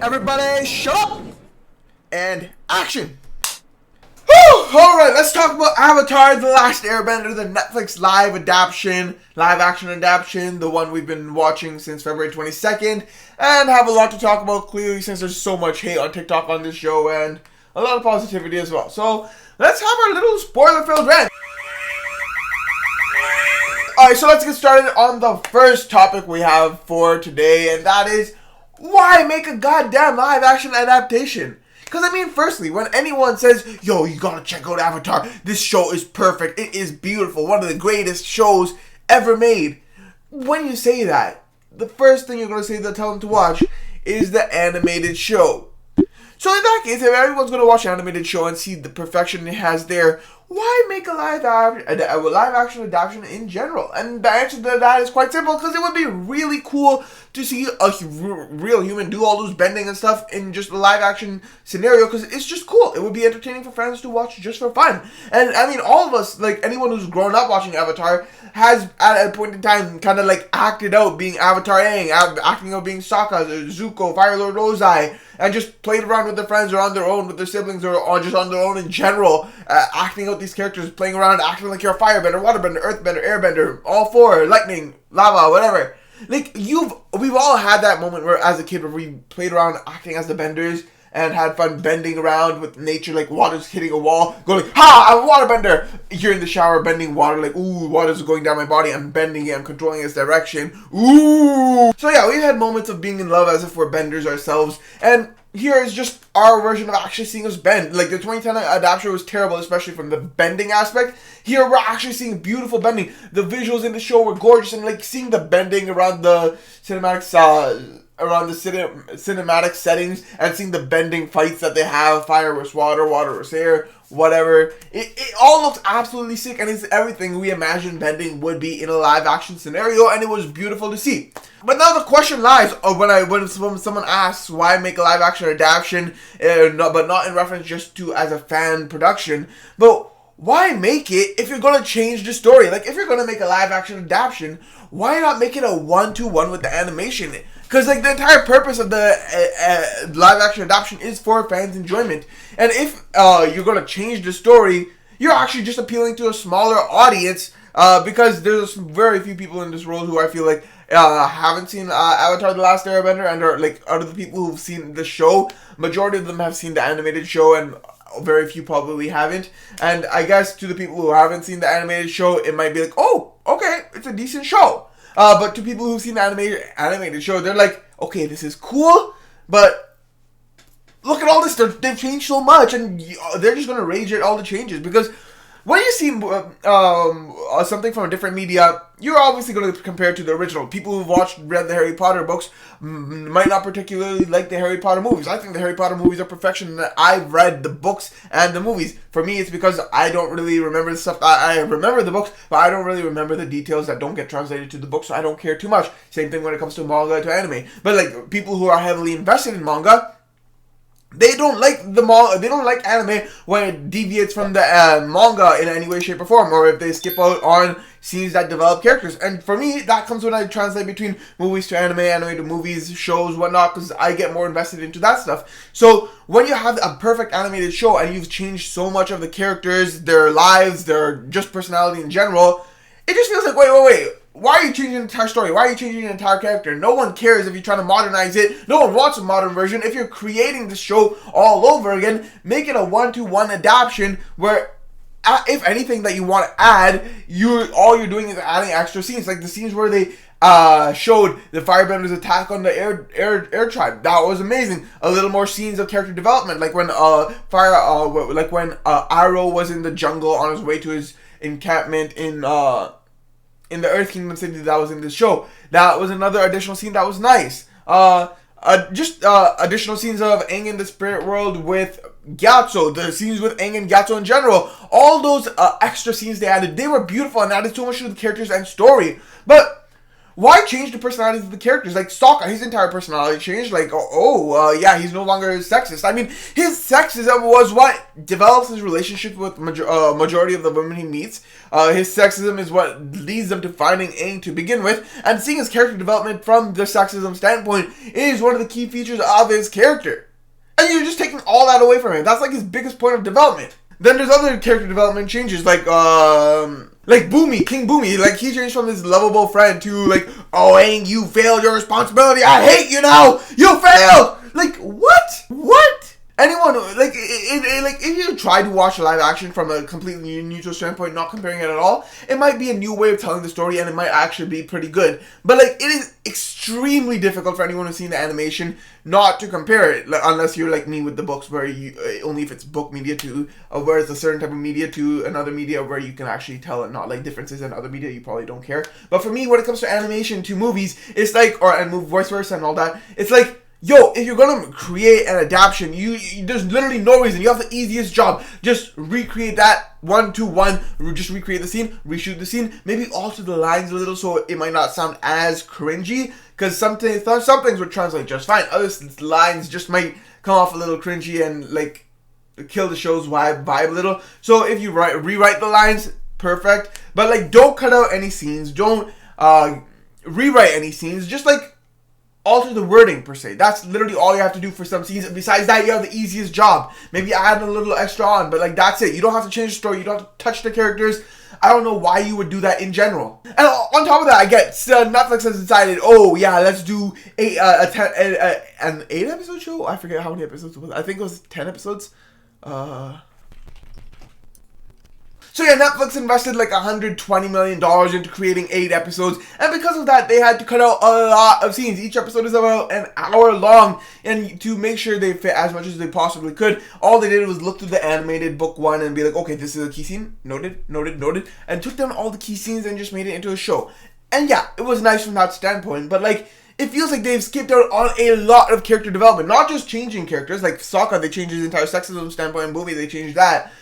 Everybody shut up and action. Whew! Alright, let's talk about Avatar The Last Airbender, the Netflix live action adaptation, the one we've been watching since February 22nd, and have a lot to talk about clearly since there's so much hate on TikTok on this show and a lot of positivity as well. So let's have our little spoiler-filled rant. Alright, so let's get started on the first topic we have for today, and that is, why make a goddamn live-action adaptation? Because, I mean, firstly, when anyone says, yo, you gotta check out Avatar, this show is perfect, it is beautiful, one of the greatest shows ever made. When you say that, the first thing you're gonna say to tell them to watch is the animated show. So in that case, if everyone's gonna watch an animated show and see the perfection it has there, why make a live action adaptation in general? And the answer to that is quite simple, because it would be really cool to see a real human do all those bending and stuff in just a live action scenario, because it's just cool. It would be entertaining for fans to watch just for fun. And I mean, all of us, like anyone who's grown up watching Avatar, has at a point in time kind of like acted out being Avatar Aang, acting out being Sokka, Zuko, Fire Lord Ozai, and just played around with their friends or on their own with their siblings or just on their own in general, acting out these characters, playing around, acting like you're a firebender, waterbender, earthbender, airbender, all four, lightning, lava, whatever. Like, we've all had that moment where, as a kid, where we played around acting as the benders and had fun bending around with nature, like water's hitting a wall, going, ha, I'm a waterbender! You're in the shower bending water, like, ooh, water's going down my body, I'm bending it, I'm controlling its direction, ooh! So yeah, we've had moments of being in love as if we're benders ourselves, and here is just our version of actually seeing us bend. Like, the 2010 adaptation was terrible, especially from the bending aspect. Here, we're actually seeing beautiful bending. The visuals in the show were gorgeous, and, like, seeing the bending around the cinematics, cinematic settings, and seeing the bending fights that they have, fire versus water, water versus air, whatever. It all looks absolutely sick, and it's everything we imagined bending would be in a live action scenario, and it was beautiful to see. But now the question lies when someone asks why make a live action adaptation, but not in reference just to as a fan production, but why make it if you're going to change the story? Like, if you're going to make a live action adaptation, why not make it a one-to-one with the animation? Because, like, the entire purpose of the live action adaptation is for fans' enjoyment. And if you're going to change the story, you're actually just appealing to a smaller audience, because there's very few people in this world who I feel like haven't seen Avatar The Last Airbender, and are, like, out of the people who've seen the show, majority of them have seen the animated show, and very few probably haven't. And I guess to the people who haven't seen the animated show, it might be like, oh, okay, it's a decent show. But to people who've seen the animated show, they're like, okay, this is cool, but look at all this, they've changed so much, and they're just going to rage at all the changes, because when you see something from a different media, you're obviously going to compare it to the original. People who've read the Harry Potter books might not particularly like the Harry Potter movies. I think the Harry Potter movies are perfection, and I've read the books and the movies. For me, it's because I don't really remember the stuff. I remember the books, but I don't really remember the details that don't get translated to the books, so I don't care too much. Same thing when it comes to manga, to anime. But, like, people who are heavily invested in manga, they don't like they don't like anime when it deviates from the manga in any way, shape, or form, or if they skip out on scenes that develop characters. And for me, that comes when I translate between movies to anime, anime to movies, shows, whatnot, because I get more invested into that stuff. So when you have a perfect animated show and you've changed so much of the characters, their lives, their just personality in general, it just feels like, wait. Why are you changing the entire story? Why are you changing the entire character? No one cares if you're trying to modernize it. No one wants a modern version. If you're creating the show all over again, make it a one-to-one adaptation where, if anything that you want to add, all you're doing is adding extra scenes. Like the scenes where they showed the Firebenders' attack on the air tribe. That was amazing. A little more scenes of character development, like when Arrow was in the jungle on his way to his encampment in the Earth Kingdom city that was in this show. That was another additional scene that was nice. Additional scenes of Aang in the spirit world with Gyatso, the scenes with Aang and Gyatso in general. All those extra scenes they added, they were beautiful and added so much to the characters and story. But why change the personalities of the characters? Like Sokka, his entire personality changed. Like, yeah, he's no longer sexist. I mean, his sexism was what develops his relationship with majority of the women he meets. His sexism is what leads them to finding Aang to begin with, and seeing his character development from the sexism standpoint is one of the key features of his character. And you're just taking all that away from him. That's like his biggest point of development. Then there's other character development changes, like Boomy, King Boomy. Like, he changed from this lovable friend to, like, oh, Aang, you failed your responsibility. I hate you now. You failed. Like, what? What? Anyone, like, if you try to watch live action from a completely neutral standpoint, not comparing it at all, it might be a new way of telling the story, and it might actually be pretty good. But, like, it is extremely difficult for anyone who's seen the animation not to compare it, like, unless you're like me with the books, where you only if it's book media to, whereas a certain type of media to another media where you can actually tell and not like differences in other media, you probably don't care. But for me, when it comes to animation to movies, it's like, and vice versa and all that, it's like, yo, if you're gonna create an adaptation, there's literally no reason. You have the easiest job. Just recreate that 1-to-1. Just recreate the scene, reshoot the scene. Maybe alter the lines a little so it might not sound as cringy. Because some things would translate just fine. Other lines just might come off a little cringy and like kill the show's vibe a little. So if you rewrite the lines, perfect. But like, don't cut out any scenes. Don't rewrite any scenes. Just like alter the wording per se. That's literally all you have to do for some scenes. Besides that, you have the easiest job. Maybe add a little extra on, but like that's it. You don't have to change the story. You don't have to touch the characters. I don't know why you would do that in general. And on top of that, I get Netflix has decided, oh yeah, let's do an 8-episode show. I forget how many episodes it was. I think it was 10 episodes. So yeah, Netflix invested like $120 million into creating 8 episodes, and because of that, they had to cut out a lot of scenes. Each episode is about an hour long, and to make sure they fit as much as they possibly could, all they did was look through the animated book 1 and be like, okay, this is a key scene, noted, and took down all the key scenes and just made it into a show. And yeah, it was nice from that standpoint, but like, it feels like they've skipped out on a lot of character development. Not just changing characters, like Sokka, they changed his entire sexism standpoint, and Boomy, they changed that.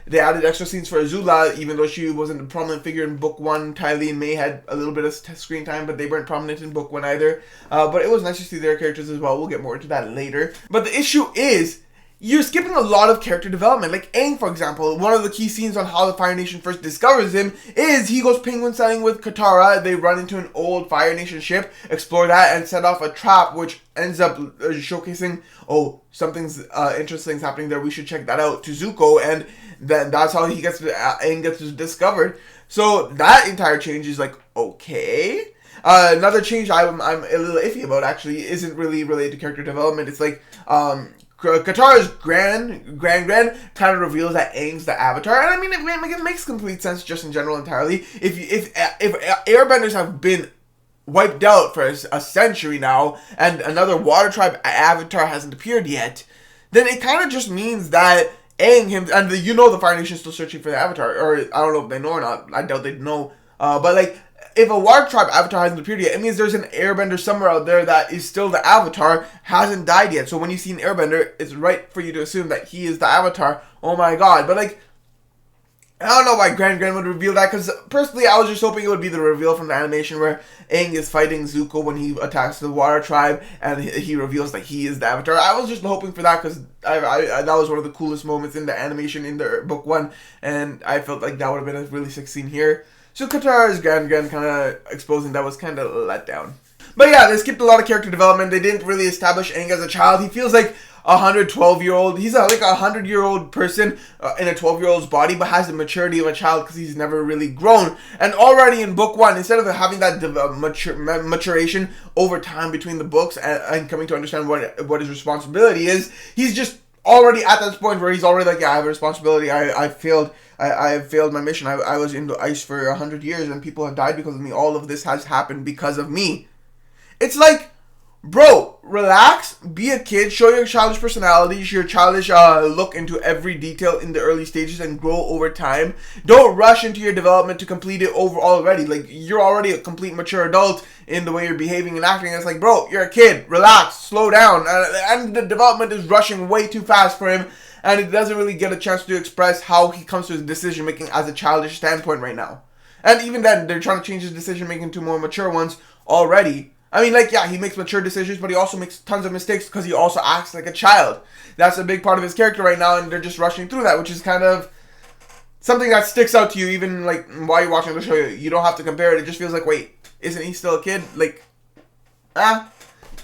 They added extra scenes for Azula, even though she wasn't a prominent figure in book 1. Ty Lee and May had a little bit of screen time, but they weren't prominent in book 1 either. But it was nice to see their characters as well. We'll get more into that later. But the issue is, you're skipping a lot of character development. Like Aang, for example, one of the key scenes on how the Fire Nation first discovers him is he goes penguin sailing with Katara. They run into an old Fire Nation ship, explore that, and set off a trap, which ends up showcasing, oh, something's interesting's happening there. We should check that out, to Zuko, and then that's how Aang gets discovered. So that entire change is like, okay. Another change I'm a little iffy about actually isn't really related to character development. It's like Katara's grand kind of reveals that Aang's the Avatar, and I mean it makes complete sense just in general entirely. If Airbenders have been wiped out for a century now, and another Water Tribe Avatar hasn't appeared yet, then it kind of just means that Aang, the Fire Nation is still searching for the Avatar, or I don't know if they know or not. I doubt they know. But like, if a Water Tribe Avatar hasn't appeared yet, it means there's an Airbender somewhere out there that is still the Avatar, hasn't died yet. So when you see an Airbender, it's right for you to assume that he is the Avatar. Oh my god. But like, I don't know why Grand would reveal that, because personally I was just hoping it would be the reveal from the animation where Aang is fighting Zuko when he attacks the Water Tribe and he reveals that he is the Avatar. I was just hoping for that because that was one of the coolest moments in the animation in the book 1, and I felt like that would have been a really sick scene here. So Katara's Grand kind of exposing that was kind of let down. But yeah, they skipped a lot of character development. They didn't really establish Aang as a child. He feels like a 112-year-old. He's like a 100-year-old person in a 12-year-old's body, but has the maturity of a child because he's never really grown. And already in book 1, instead of having that maturation over time between the books and coming to understand what his responsibility is, he's just already at that point where he's already like, yeah, I have a responsibility. I failed my mission. I was in the ice for 100 years and people have died because of me. All of this has happened because of me. It's like, bro, relax, be a kid, show your childish personality, your childish look into every detail in the early stages and grow over time. Don't rush into your development to complete it over already. Like, you're already a complete mature adult in the way you're behaving and acting. It's like, bro, you're a kid, relax, slow down. And the development is rushing way too fast for him, and it doesn't really get a chance to express how he comes to his decision making as a childish standpoint right now. And even then, they're trying to change his decision making to more mature ones already. I mean, like, yeah, he makes mature decisions, but he also makes tons of mistakes because he also acts like a child. That's a big part of his character right now, and they're just rushing through that, which is kind of something that sticks out to you, even, like, while you're watching the show. You don't have to compare it. It just feels like, wait, isn't he still a kid? Like,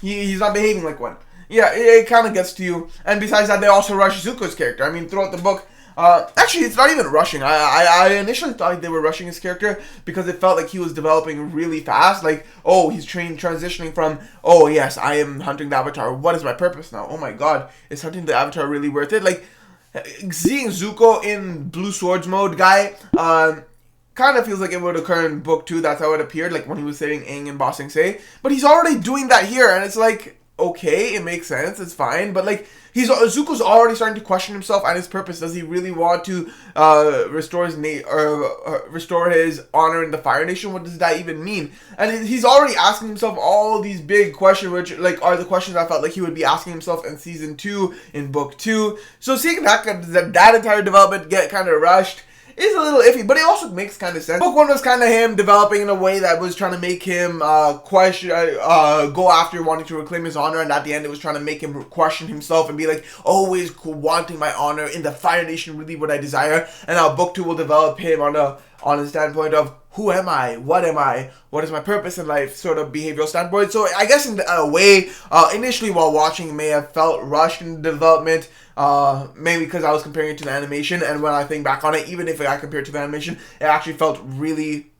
he's not behaving like one. Yeah, it kind of gets to you. And besides that, they also rush Zuko's character. I mean, throughout the book, actually, it's not even rushing. I initially thought they were rushing his character because it felt like he was developing really fast. Like, oh, he's transitioning from, oh, yes, I am hunting the Avatar. What is my purpose now? Oh, my God. Is hunting the Avatar really worth it? Like, seeing Zuko in Blue Swords mode, guy, kind of feels like it would occur in book 2. That's how it appeared, like, when he was saving Aang and Ba Sing Se. But he's already doing that here, and it's like, okay, it makes sense, it's fine, but like Zuko's already starting to question himself and his purpose. Does he really want to restore his honor in the Fire Nation? What does that even mean? And he's already asking himself all these big questions, which like are the questions I felt like he would be asking himself in season 2, in book 2. So seeing that entire development get kind of rushed is a little iffy, but it also makes kind of sense. Book 1 was kind of him developing in a way that was trying to make him go after wanting to reclaim his honor, and at the end it was trying to make him question himself and be like, always wanting my honor in the Fire Nation, really what I desire. And now book 2 will develop him on a standpoint of, who am I? What am I? What is my purpose in life? Sort of behavioral standpoint. So I guess in a way, initially while watching, it may have felt rushed in development. Maybe because I was comparing it to the animation, and when I think back on it, even if I compare it to the animation, it actually felt really,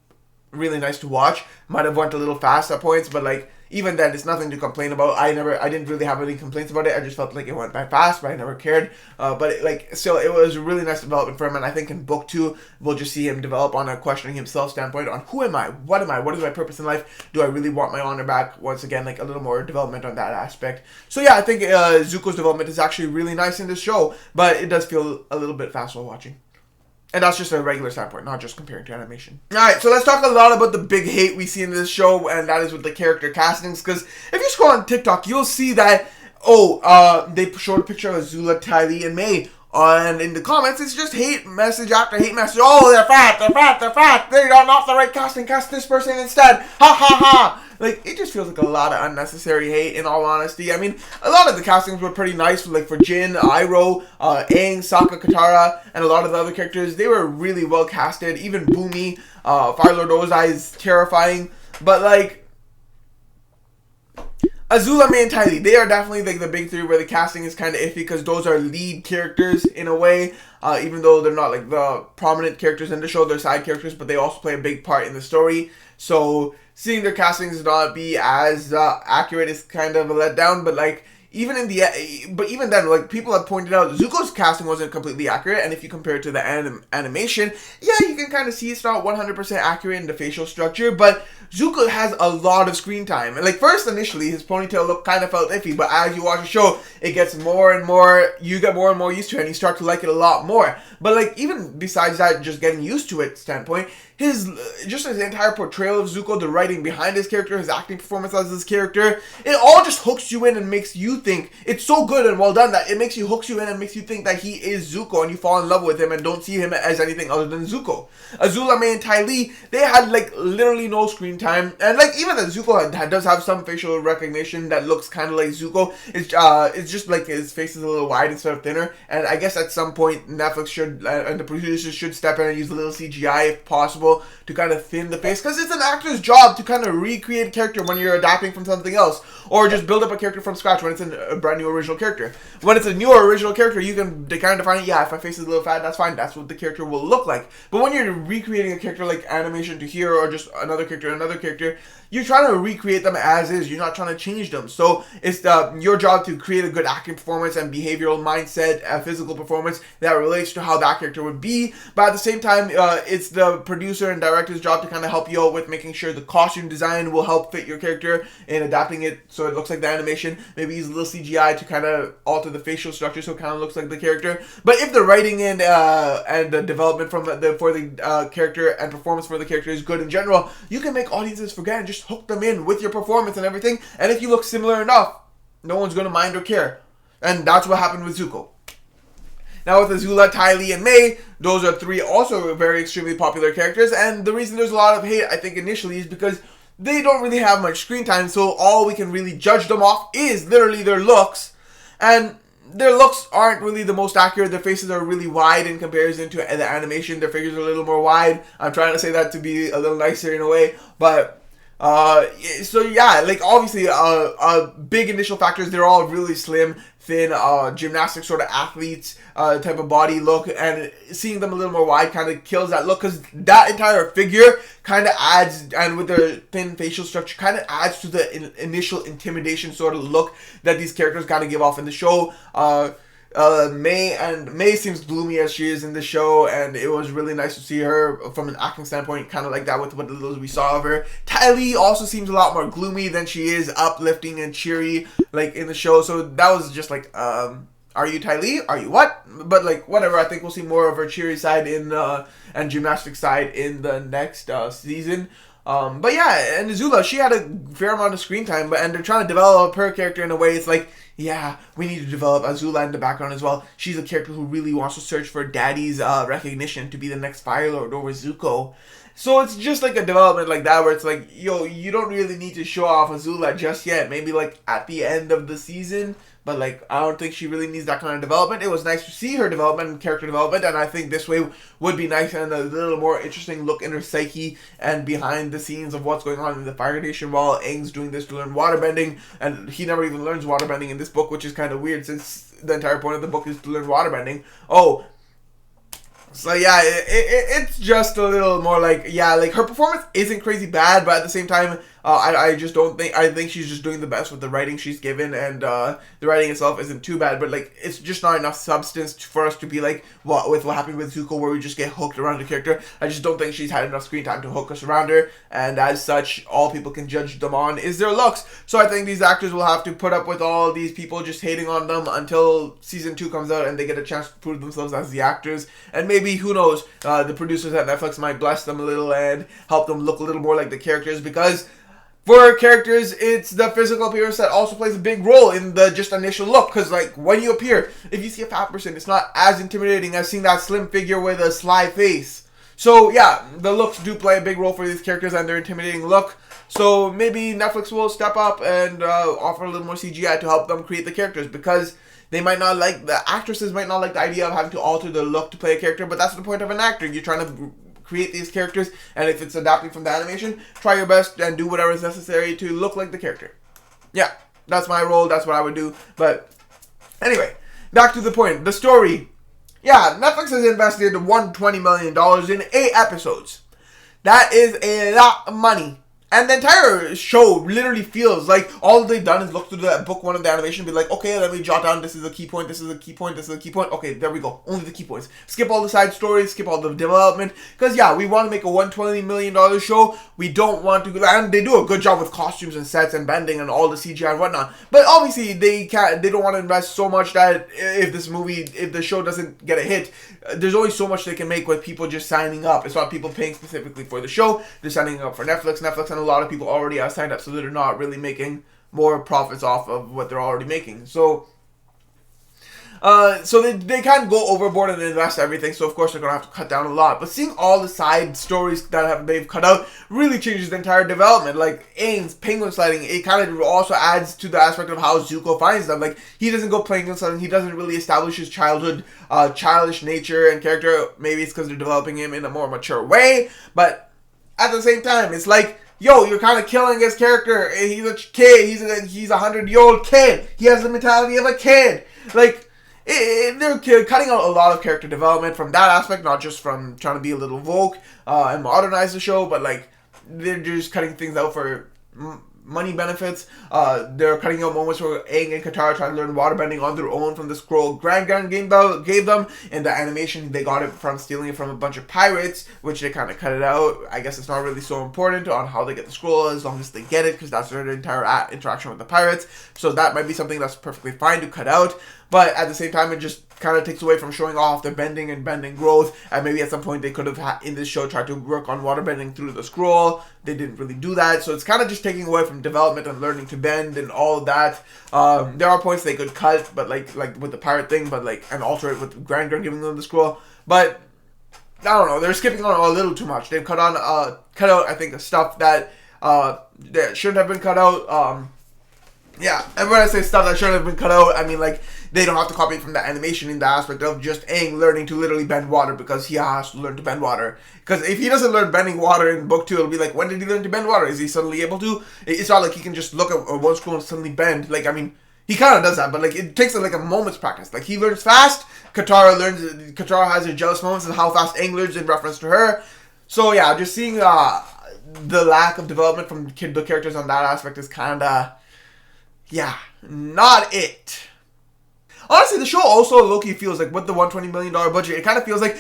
really nice to watch. Might have went a little fast at points, but like even then, it's nothing to complain about. I didn't really have any complaints about it. I just felt like it went by fast, but I never cared. But still, it was a really nice development for him, and I think in book 2, we'll just see him develop on a questioning himself standpoint on who am I, what am I, what is my purpose in life, do I really want my honor back? Once again, like a little more development on that aspect. So yeah, I think Zuko's development is actually really nice in this show, but it does feel a little bit fast while watching. And that's just a regular standpoint, not just comparing to animation. Alright, so let's talk a lot about the big hate we see in this show, and that is with the character castings. Because if you scroll on TikTok, you'll see that, they showed a picture of Azula, Ty Lee, and May. And in the comments, it's just hate message after hate message. Oh, they're fat. They're not the right casting. Cast this person instead. Ha ha ha. Like, it just feels like a lot of unnecessary hate, in all honesty. I mean, a lot of the castings were pretty nice. Like, for Jin, Iroh, Aang, Sokka, Katara, and a lot of the other characters, they were really well casted. Even Boomy, Fire Lord Ozai is terrifying. But, like, Azula, May, and Ty Lee, they are definitely like the big 3 where the casting is kind of iffy because those are lead characters in a way, even though they're not like the prominent characters in the show. They're side characters, but they also play a big part in the story. So seeing their castings not be as accurate is kind of a letdown. But like even then, like people have pointed out, Zuko's casting wasn't completely accurate, and if you compare it to the animation, yeah, you can kind of see it's not 100% accurate in the facial structure, but Zuko has a lot of screen time. And like first initially his ponytail look kind of felt iffy, but as you watch the show, it gets more and more, you get more and more used to it, and you start to like it a lot more. But like even besides that, just getting used to it standpoint, his entire portrayal of Zuko, the writing behind his character, his acting performance as his character, it all just hooks you in and makes you think it's so good and well done that it hooks you in and makes you think that he is Zuko, and you fall in love with him and don't see him as anything other than Zuko. Azula, May, and Ty Lee, they had like literally no screen time, and like even though Zuko does have some facial recognition that looks kind of like Zuko, it's just like his face is a little wide instead of thinner, and I guess at some point Netflix should and the producers should step in and use a little CGI if possible to kind of thin the face, because it's an actor's job to kind of recreate a character when you're adapting from something else, or just build up a character from scratch when it's a brand new original character. When it's a newer original character, you can kind of define it, yeah, if my face is a little fat, that's fine, that's what the character will look like. But when you're recreating a character like animation to here, or just another character, you're trying to recreate them as is, you're not trying to change them. So it's your job to create a good acting performance and behavioral mindset, physical performance that relates to how that character would be. But at the same time, it's the producer and director's job to kind of help you out with making sure the costume design will help fit your character and adapting it so it looks like the animation. Maybe use a little CGI to kind of alter the facial structure so it kind of looks like the character. But if the writing and the development for the character and performance for the character is good in general, you can make audiences forget and just hook them in with your performance and everything. And if you look similar enough, no one's going to mind or care. And that's what happened with Zuko. Now with Azula, Ty Lee, and May, those are 3 also very extremely popular characters, and the reason there's a lot of hate, I think, initially is because they don't really have much screen time, so all we can really judge them off is literally their looks, and their looks aren't really the most accurate. Their faces are really wide in comparison to the animation. Their figures are a little more wide. I'm trying to say that to be a little nicer in a way, but so yeah, like obviously big initial factors, they're all really slim, thin, gymnastic sort of athletes type of body look, and seeing them a little more wide kind of kills that look, because that entire figure kind of adds, and with their thin facial structure, kind of adds to the initial intimidation sort of look that these characters kind of give off in the show. May seems gloomy as she is in the show, and it was really nice to see her from an acting standpoint, kind of like that with what little we saw of her. Ty Lee also seems a lot more gloomy than she is uplifting and cheery like in the show, so that was just like, are you Ty Lee? Are you what? But like, whatever, I think we'll see more of her cheery side in and gymnastic side in the next season. But yeah, and Azula, she had a fair amount of screen time, and they're trying to develop her character in a way it's like, yeah, we need to develop Azula in the background as well. She's a character who really wants to search for Daddy's recognition to be the next Fire Lord over Zuko. So it's just like a development like that where it's like, yo, you don't really need to show off Azula just yet. Maybe like at the end of the season. But like, I don't think she really needs that kind of development. It was nice to see her development and character development, and I think this way would be nice and a little more interesting look in her psyche and behind the scenes of what's going on in the Fire Nation while Aang's doing this to learn waterbending, and he never even learns waterbending in this book, which is kind of weird since the entire point of the book is to learn waterbending. Oh, so yeah, it's just a little more like, yeah, like her performance isn't crazy bad, but at the same time, I just don't think, I think she's just doing the best with the writing she's given, and the writing itself isn't too bad, but like, it's just not enough substance for us to be like, what happened with Zuko, where we just get hooked around the character. I just don't think she's had enough screen time to hook us around her, and as such, all people can judge them on is their looks. So I think these actors will have to put up with all these people just hating on them until season 2 comes out and they get a chance to prove themselves as the actors, and maybe, who knows, the producers at Netflix might bless them a little and help them look a little more like the characters, because for characters, it's the physical appearance that also plays a big role in the just initial look. Because, like, when you appear, if you see a fat person, it's not as intimidating as seeing that slim figure with a sly face. So, yeah, the looks do play a big role for these characters and their intimidating look. So, maybe Netflix will step up and offer a little more CGI to help them create the characters. Because they might not like, the actresses might not like the idea of having to alter their look to play a character. But that's the point of an actor. You're trying to create these characters, and if it's adapting from the animation, try your best and do whatever is necessary to look like the character. Yeah, that's my role, that's what I would do. But anyway, back to the point, the story. Yeah, Netflix has invested $120 million in 8 episodes. That is a lot of money. And the entire show literally feels like all they've done is look through the book 1 of the animation and be like, okay, let me jot down, this is a key point, this is a key point, this is a key point. Okay, there we go. Only the key points. Skip all the side stories, skip all the development. Because, yeah, we want to make a $120 million show. We don't want to, and they do a good job with costumes and sets and bending and all the CGI and whatnot. But obviously, they don't want to invest so much that if the show doesn't get a hit, there's only so much they can make with people just signing up. It's not people paying specifically for the show. They're signing up for Netflix and a lot of people already have signed up, so they're not really making more profits off of what they're already making. So they can't go overboard and invest everything, so of course they're going to have to cut down a lot. But seeing all the side stories that they've cut out really changes the entire development. Like Aang's penguin sliding, it kind of also adds to the aspect of how Zuko finds them. Like, he doesn't go penguin sliding, he doesn't really establish his childish nature and character. Maybe it's because they're developing him in a more mature way, but at the same time, it's like, yo, you're kind of killing his character. He's a kid. He's a 100-year-old kid. He has the mentality of a kid. Like, they're cutting out a lot of character development from that aspect, not just from trying to be a little woke and modernize the show, but like, they're just cutting things out for money benefits. They're cutting out moments where Aang and Katara try to learn waterbending on their own from the scroll Grand gave them. In the animation, they got it from stealing it from a bunch of pirates, which they kind of cut it out. I guess it's not really so important on how they get the scroll as long as they get it, because that's their entire interaction with the pirates. So that might be something that's perfectly fine to cut out. But at the same time, it just kind of takes away from showing off their bending and bending growth. And maybe at some point they could have in this show tried to work on water bending through the scroll. They didn't really do that, so it's kind of just taking away from development and learning to bend and all of that. There are points they could cut, but like with the pirate thing, but like and alter it with Grand giving them the scroll. But I don't know, they're skipping on a little too much. They've cut out I think the stuff that shouldn't have been cut out. Yeah, and when I say stuff that shouldn't have been cut out, I mean like they don't have to copy it from the animation in the aspect of just Aang learning to literally bend water because he has to learn to bend water. Because if he doesn't learn bending water in book 2, it'll be like, when did he learn to bend water? Is he suddenly able to? It's not like he can just look at one scroll and suddenly bend. Like, I mean, he kind of does that, but like it takes like a moment's practice. Like he learns fast. Katara has her jealous moments and how fast Aang learns in reference to her. So yeah, just seeing the lack of development from the characters on that aspect is kind of, yeah, not it. Honestly, the show also low-key feels like with the $120 million budget, it kind of feels like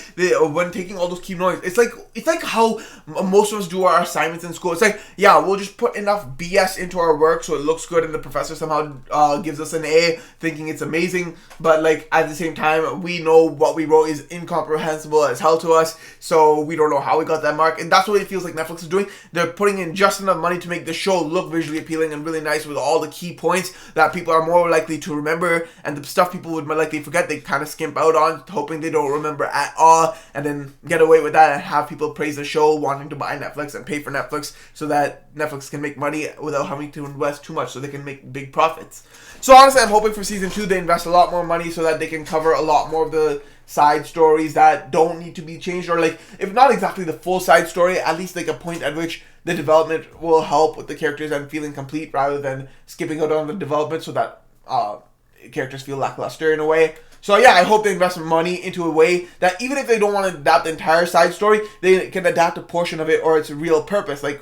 when taking all those key noise, it's like how most of us do our assignments in school. It's like, yeah, we'll just put enough BS into our work so it looks good and the professor somehow gives us an A thinking it's amazing, but like at the same time, we know what we wrote is incomprehensible as hell to us, so we don't know how we got that mark, and that's what it feels like Netflix is doing. They're putting in just enough money to make the show look visually appealing and really nice with all the key points that people are more likely to remember, and the stuff people would likely forget, they kind of skimp out on, hoping they don't remember at all, and then get away with that and have people praise the show, wanting to buy Netflix and pay for Netflix so that Netflix can make money without having to invest too much so they can make big profits. So honestly, I'm hoping for season 2 they invest a lot more money so that they can cover a lot more of the side stories that don't need to be changed, or like, if not exactly the full side story, at least like a point at which the development will help with the characters and feeling complete rather than skipping out on the development so that characters feel lackluster in a way. So yeah, I hope they invest money into a way that even if they don't want to adapt the entire side story, they can adapt a portion of it or its real purpose. Like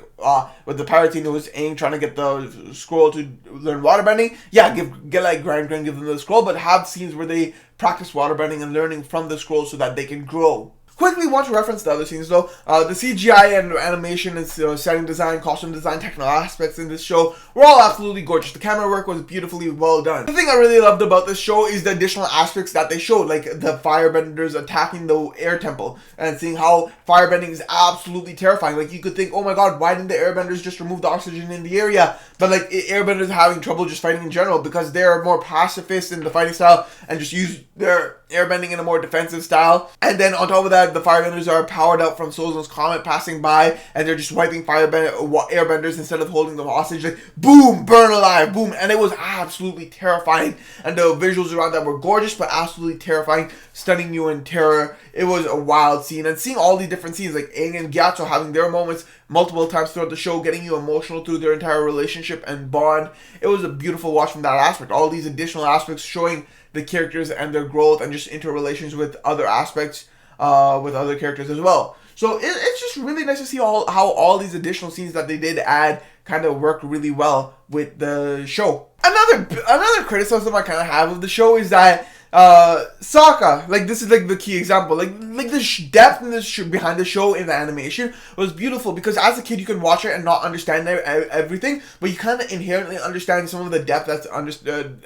with the pirate team, it was Aang trying to get the scroll to learn waterbending. Yeah, get like Grand give them the scroll, but have scenes where they practice waterbending and learning from the scroll so that they can grow. Quickly want to reference the other scenes though. The CGI and animation and setting design, costume design, technical aspects in this show were all absolutely gorgeous. The camera work was beautifully well done. The thing I really loved about this show is the additional aspects that they showed, like the firebenders attacking the air temple and seeing how firebending is absolutely terrifying. Like you could think, oh my god, why didn't the airbenders just remove the oxygen in the area? But like airbenders are having trouble just fighting in general because they're more pacifist in the fighting style and just use their airbending in a more defensive style. And then on top of that, the firebenders are powered up from Sozon's comet passing by, and they're just wiping airbenders instead of holding them hostage. Like, boom, burn alive, boom. And it was absolutely terrifying. And the visuals around that were gorgeous, but absolutely terrifying, stunning you in terror. It was a wild scene. And seeing all the different scenes, like Aang and Gyatso having their moments multiple times throughout the show, getting you emotional through their entire relationship and bond. It was a beautiful watch from that aspect. All these additional aspects showing the characters and their growth and just interrelations with other aspects, with other characters as well. So it's just really nice to see how all these additional scenes that they did add kind of work really well with the show. Another criticism I kind of have of the show is that Sokka, like this is like the key example, like the depth in this behind the show in the animation was beautiful, because as a kid you can watch it and not understand everything, but you kind of inherently understand some of the depth that's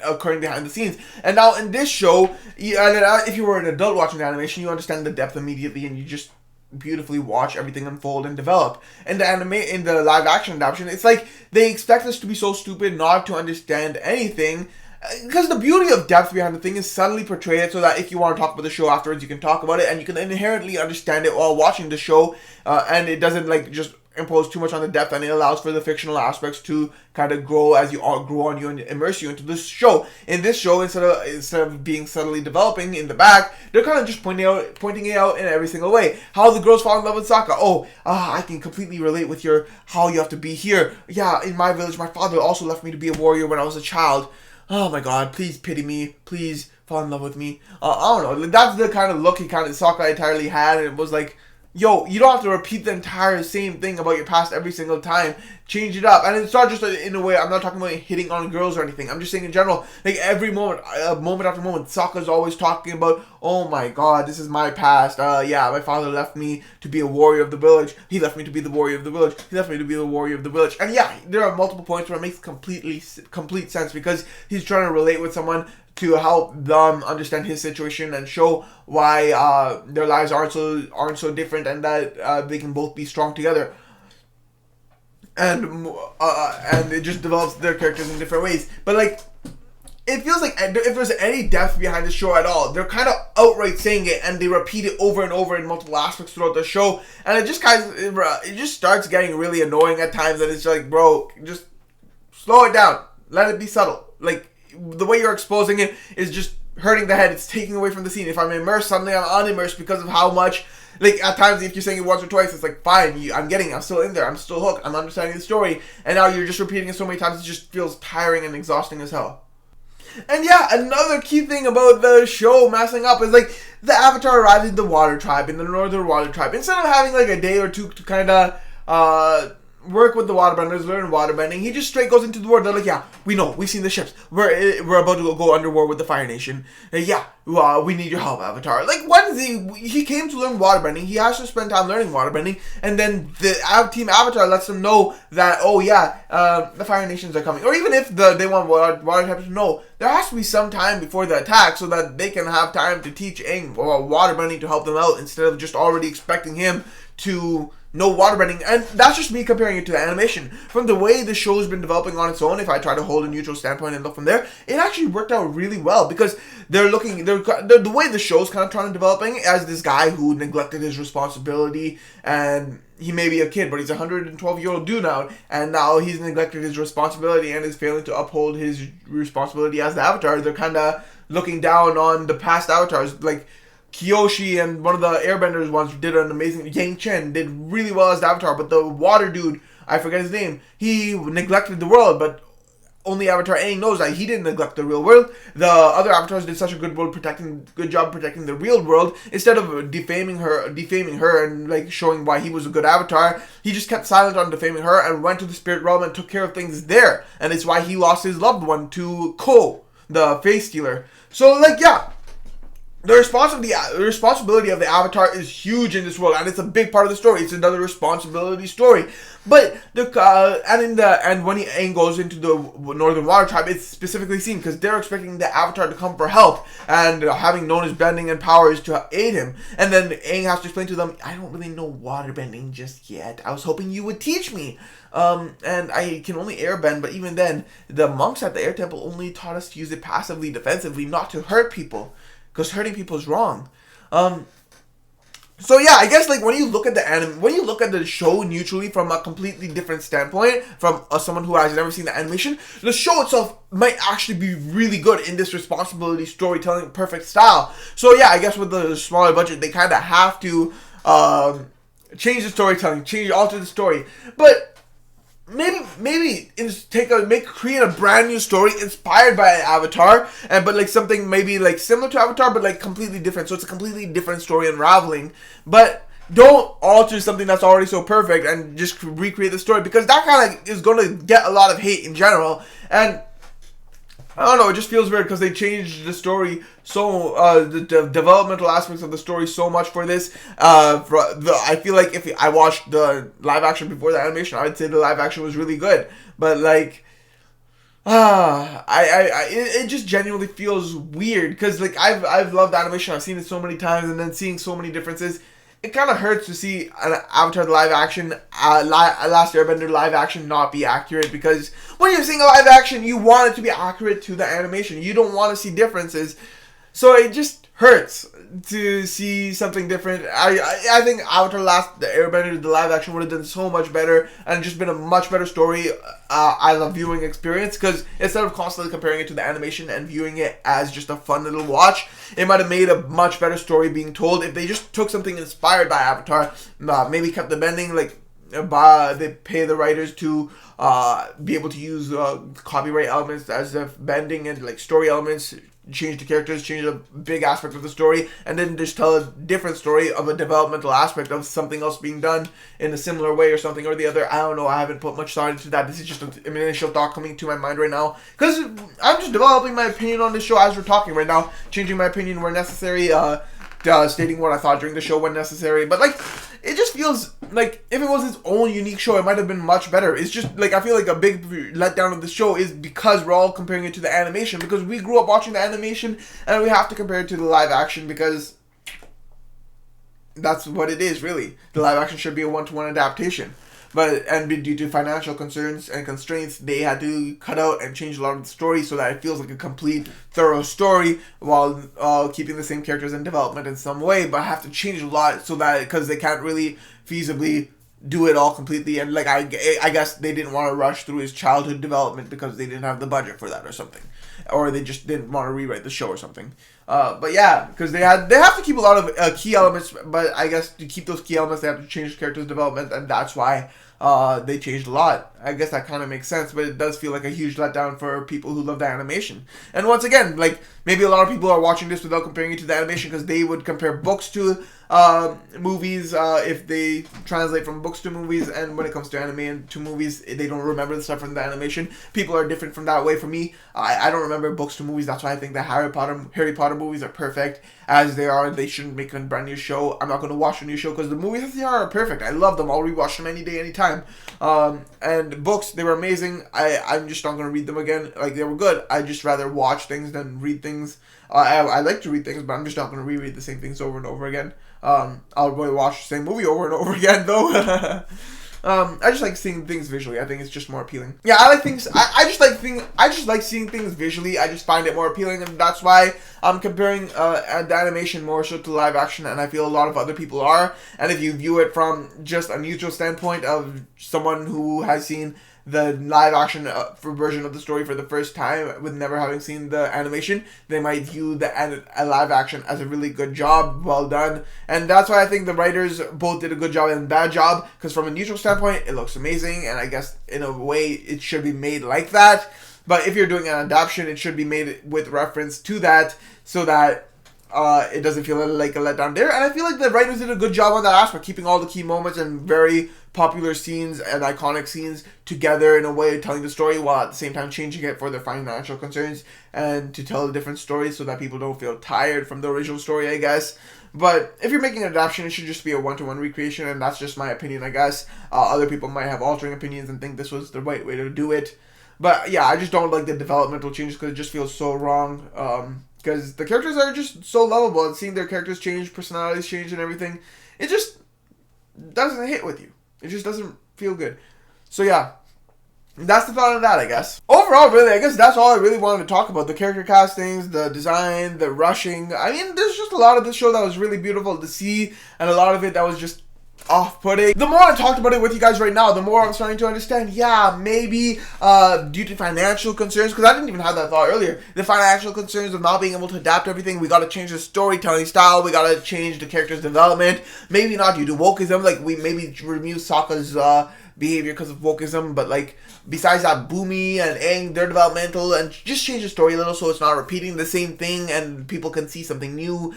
occurring behind the scenes. And now in this show, if you were an adult watching the animation, you understand the depth immediately and you just beautifully watch everything unfold and develop. In the live action adaptation, it's like they expect us to be so stupid not to understand anything, because the beauty of depth behind the thing is subtly portray it so that if you want to talk about the show afterwards, you can talk about it and you can inherently understand it while watching the show, and it doesn't like just impose too much on the depth, and it allows for the fictional aspects to kind of grow as you all grow on you and immerse you into this show. In this show, instead of being subtly developing in the back, they're kind of just pointing it out in every single way. How the girls fall in love with Sokka. I can completely relate with how you have to be here. Yeah, in my village, my father also left me to be a warrior when I was a child. Oh my god, please pity me. Please fall in love with me. I don't know. That's the kind of look Sokka entirely had. And it was like, yo, you don't have to repeat the entire same thing about your past every single time. Change it up. And it's not just in a way, I'm not talking about hitting on girls or anything. I'm just saying in general, like every moment after moment, Sokka's always talking about, oh my god, this is my past. Yeah, my father left me to be a warrior of the village. He left me to be the warrior of the village. He left me to be the warrior of the village. And yeah, there are multiple points where it makes complete sense, because he's trying to relate with someone to help them understand his situation and show why their lives aren't so different, and that they can both be strong together. And it just develops their characters in different ways. But like, it feels like if there's any depth behind the show at all, they're kind of outright saying it, and they repeat it over and over in multiple aspects throughout the show, and it just starts getting really annoying at times. And it's like, bro, just slow it down, let it be subtle. Like, the way you're exposing it is just hurting the head. It's taking away from the scene. If I'm immersed, suddenly I'm unimmersed because of how much. Like, at times, if you're saying it once or twice, it's like, fine, I'm still in there, I'm still hooked, I'm understanding the story, and now you're just repeating it so many times, it just feels tiring and exhausting as hell. And yeah, another key thing about the show messing up is, like, the Avatar arrived in the Water Tribe, in the Northern Water Tribe. Instead of having, like, a day or two to kind of, work with the waterbenders, learn waterbending, he just straight goes into the war. They're like, yeah, we know, we've seen the ships, we're about to go under war with the Fire Nation. We need your help, Avatar. Like, once he came to learn waterbending, he has to spend time learning waterbending, and then the Team Avatar lets them know that, the Fire Nations are coming. Or even if they want water types to know, there has to be some time before the attack so that they can have time to teach Aang waterbending to help them out, instead of just already expecting him to know waterbending. And that's just me comparing it to the animation. From the way the show's been developing on its own, if I try to hold a neutral standpoint and look from there, it actually worked out really well, because the way the show's kind of trying to developing as this guy who neglected his responsibility, and he may be a kid, but he's a 112-year-old dude now, and now he's neglected his responsibility and is failing to uphold his responsibility as the Avatar. They're kind of looking down on the past Avatars, like Kyoshi and one of the Airbenders ones did an amazing. Yang Chen did really well as the Avatar, but the water dude, I forget his name, he neglected the world, but only Avatar Aang knows that he didn't neglect the real world. The other Avatars did such a good job protecting the real world. Instead of defaming her and like showing why he was a good Avatar, he just kept silent on defaming her and went to the spirit realm and took care of things there. And it's why he lost his loved one to Ko, the face stealer. So like, yeah, the responsibility of the Avatar is huge in this world, and it's a big part of the story. It's another responsibility story. But when Aang goes into the Northern Water Tribe, it's specifically seen because they're expecting the Avatar to come for help, and having known his bending and powers to aid him. And then Aang has to explain to them, I don't really know waterbending just yet. I was hoping you would teach me. And I can only airbend, but even then, the monks at the air temple only taught us to use it passively, defensively, not to hurt people. Because hurting people is wrong. So yeah, I guess like when you look at the show neutrally from a completely different standpoint, from someone who has never seen the animation, the show itself might actually be really good in this responsibility storytelling perfect style. So yeah, I guess with the smaller budget, they kind of have to change the storytelling, alter the story, but. Maybe create a brand new story inspired by Avatar, but like something maybe like similar to Avatar, but like completely different. So it's a completely different story unraveling. But don't alter something that's already so perfect and just recreate the story, because that kind of is going to get a lot of hate in general. And I don't know, it just feels weird because they changed the story so, the developmental aspects of the story so much for this. I feel like if I watched the live action before the animation, I would say the live action was really good. But like, it just genuinely feels weird because like I've loved animation, I've seen it so many times, and then seeing so many differences. It kind of hurts to see an Avatar live action, Last Airbender live action not be accurate, because when you're seeing a live action, you want it to be accurate to the animation. You don't want to see differences. So it just hurts to see something different. I think Avatar the Airbender, the live action, would have done so much better and just been a much better story as a viewing experience, because instead of constantly comparing it to the animation and viewing it as just a fun little watch, it might have made a much better story being told if they just took something inspired by Avatar, maybe kept the bending, like they pay the writers to be able to use copyright elements as if bending and like story elements, change the characters, change a big aspect of the story, and then just tell a different story of a developmental aspect of something else being done in a similar way or something or the other. I don't know, I haven't put much thought into that. This is just an initial thought coming to my mind right now, because I'm just developing my opinion on this show as we're talking right now, changing my opinion where necessary, stating what I thought during the show when necessary. But like, it just feels like, if it was its own unique show, it might have been much better. It's just, like, I feel like a big letdown of the show is because we're all comparing it to the animation, because we grew up watching the animation, and we have to compare it to the live action, because that's what it is, really. The live action should be a one-to-one adaptation. And due to financial concerns and constraints, they had to cut out and change a lot of the story so that it feels like a complete, thorough story while keeping the same characters in development in some way. But have to change a lot so that, because they can't really feasibly do it all completely. And like I guess they didn't want to rush through his childhood development because they didn't have the budget for that or something, or they just didn't want to rewrite the show or something. But yeah, because they have to keep a lot of key elements, but I guess to keep those key elements, they have to change characters' development, and that's why they changed a lot. I guess that kind of makes sense, but it does feel like a huge letdown for people who love the animation. And once again, like, maybe a lot of people are watching this without comparing it to the animation because they would compare books to movies if they translate from books to movies, and when it comes to anime and to movies, they don't remember the stuff from the animation. People are different from that way. For me, I don't remember books to movies. That's why I think the Harry Potter movies are perfect as they are. They shouldn't make a brand new show. I'm not going to watch a new show because the movies as they are perfect. I love them. I'll rewatch them any day, anytime. And books, they were amazing. I'm just not going to read them again. Like, they were good. I'd just rather watch things than read things. I like to read things, but I'm just not going to reread the same things over and over again. I'll probably watch the same movie over and over again, though. I just like seeing things visually. I think it's just more appealing. Yeah, I like things. I just like seeing things visually. I just find it more appealing, and that's why I'm comparing the animation more so to live action. And I feel a lot of other people are. And if you view it from just a neutral standpoint of someone who has seen the live action version of the story for the first time with never having seen the animation, they might view the live action as a really good job, well done. And that's why I think the writers both did a good job and bad job, because from a neutral standpoint, it looks amazing, and I guess in a way it should be made like that. But if you're doing an adaptation, it should be made with reference to that, so that it doesn't feel like a letdown there. And I feel like the writers did a good job on that aspect, keeping all the key moments and very popular scenes and iconic scenes together in a way, telling the story while at the same time changing it for their financial concerns and to tell a different story so that people don't feel tired from the original story, I guess. But if you're making an adaptation, it should just be a one-to-one recreation, and that's just my opinion, I guess. Other people might have altering opinions and think this was the right way to do it. But yeah, I just don't like the developmental changes because it just feels so wrong. Because the characters are just so lovable, and seeing their characters change, personalities change, and everything, it just doesn't hit with you. It just doesn't feel good. So yeah, that's the thought on that, I guess. Overall, really, I guess that's all I really wanted to talk about. The character castings, the design, the rushing. I mean, there's just a lot of this show that was really beautiful to see, and a lot of it that was just off-putting. The more I talked about it with you guys right now, the more I'm starting to understand, yeah, maybe due to financial concerns, because I didn't even have that thought earlier, the financial concerns of not being able to adapt everything, we got to change the storytelling style, we got to change the character's development, maybe not due to wokeism, like we maybe remove Sokka's behavior because of wokeism, but like besides that, Boomy and Aang, they're developmental, and just change the story a little so it's not repeating the same thing and people can see something new.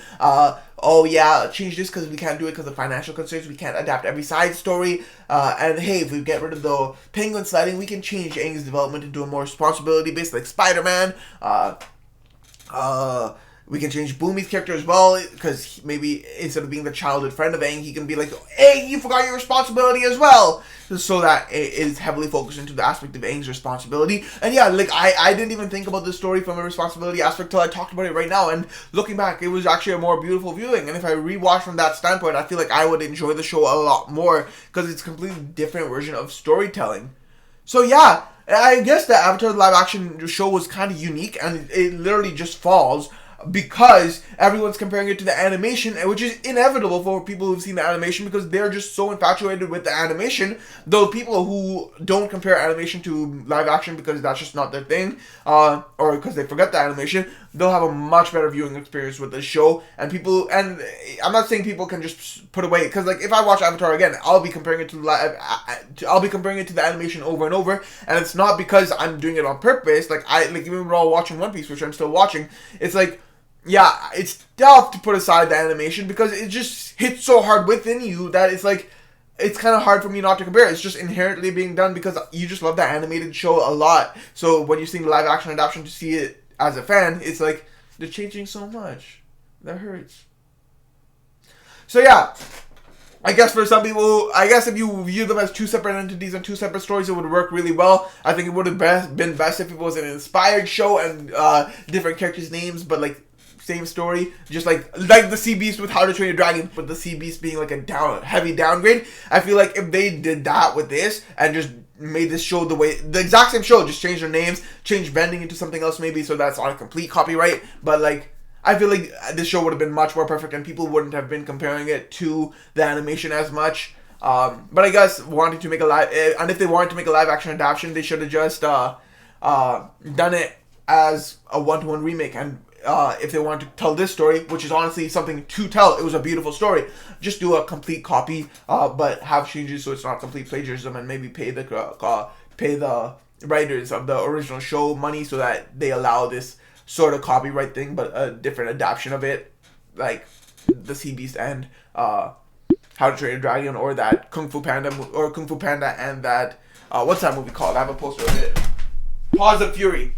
Oh yeah, change this because we can't do it because of financial concerns, we can't adapt every side story, and hey, if we get rid of the penguin sliding, we can change Aang's development into a more responsibility based, like Spider-Man. We can change Boomy's character as well, because maybe instead of being the childhood friend of Aang, he can be like, hey, you forgot your responsibility as well. So that it is heavily focused into the aspect of Aang's responsibility. And yeah, like, I didn't even think about this story from a responsibility aspect till I talked about it right now. And looking back, it was actually a more beautiful viewing. And if I rewatch from that standpoint, I feel like I would enjoy the show a lot more, because it's a completely different version of storytelling. So yeah, I guess the Avatar live action show was kind of unique, and it literally just falls because everyone's comparing it to the animation, which is inevitable for people who've seen the animation, because they're just so infatuated with the animation. Though people who don't compare animation to live action because that's just not their thing, or because they forget the animation, they'll have a much better viewing experience with the show. And I'm not saying people can just put away, because like if I watch Avatar again, I'll be comparing it to the animation over and over, and it's not because I'm doing it on purpose. Like even when I'm watching One Piece, which I'm still watching, it's like, yeah, it's tough to put aside the animation because it just hits so hard within you that it's like, it's kind of hard for me not to compare. It's just inherently being done because you just love the animated show a lot. So when you're seeing the live action adaptation, to see it as a fan, it's like, they're changing so much. That hurts. So yeah, I guess for some people, I guess if you view them as two separate entities and two separate stories, it would work really well. I think it would have been best if it was an inspired show and different characters' names, but like same story, just like the Sea Beast with How to Train Your Dragon, but the Sea Beast being like a heavy downgrade. I feel like if they did that with this and just made this show the exact same show, just change their names, change bending into something else maybe, so that's on a complete copyright, but like I feel like this show would have been much more perfect and people wouldn't have been comparing it to the animation as much. But I guess wanting to make a live, and if they wanted to make a live action adaptation, they should have just done it as a one-to-one remake. And if they wanted to tell this story, which is honestly something to tell, it was a beautiful story, just do a complete copy, but have changes so it's not complete plagiarism, and maybe pay the writers of the original show money so that they allow this sort of copyright thing, but a different adaptation of it, like the Sea Beast and How to Train Your Dragon, or that Kung Fu Panda, and that what's that movie called? I have a poster of it. Paws of Fury.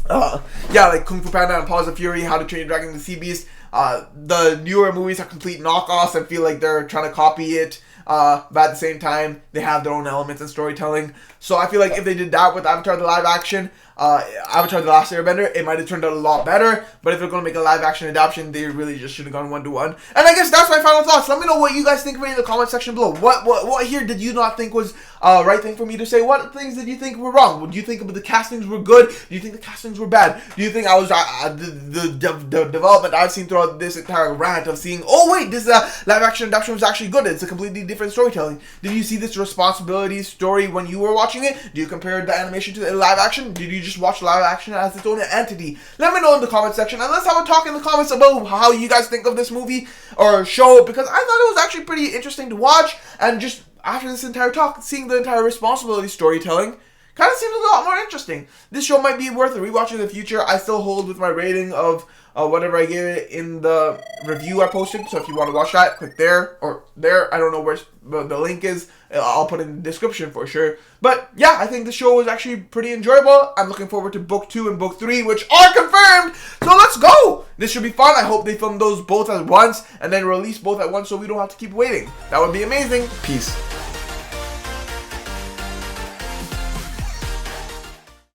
Yeah, like Kung Fu Panda and Paws of Fury, How to Train Your Dragon, the Sea Beast. The newer movies are complete knockoffs and feel like they're trying to copy it, but at the same time, they have their own elements and storytelling. So I feel like if they did that with Avatar the live action, Avatar the Last Airbender, it might have turned out a lot better. But if they're going to make a live action adaptation, they really just should have gone 1-to-1. And I guess that's my final thoughts. Let me know what you guys think of it in the comment section below. What here did you not think was right thing for me to say? What things did you think were wrong? Do you think the castings were good? Do you think the castings were bad? Do you think I was the development I've seen throughout this entire rant of seeing, oh wait, this live action adaptation was actually good. It's a completely different storytelling. Did you see this responsibility story when you were watching it? Do you compare the animation to the live action? Did you just watch live action as its own entity? Let me know in the comment section, and let's have a talk in the comments about how you guys think of this movie or show, because I thought it was actually pretty interesting to watch, and just after this entire talk, seeing the entire responsibility storytelling kind of seems a lot more interesting. This show might be worth a rewatch in the future. I still hold with my rating of whatever I gave it in the review I posted. So if you want to watch that, click there or there. I don't know where the link is. I'll put it in the description for sure. But yeah, I think the show was actually pretty enjoyable. I'm looking forward to book 2 and book 3, which are confirmed. So let's go. This should be fun. I hope they film those both at once and then release both at once so we don't have to keep waiting. That would be amazing. Peace.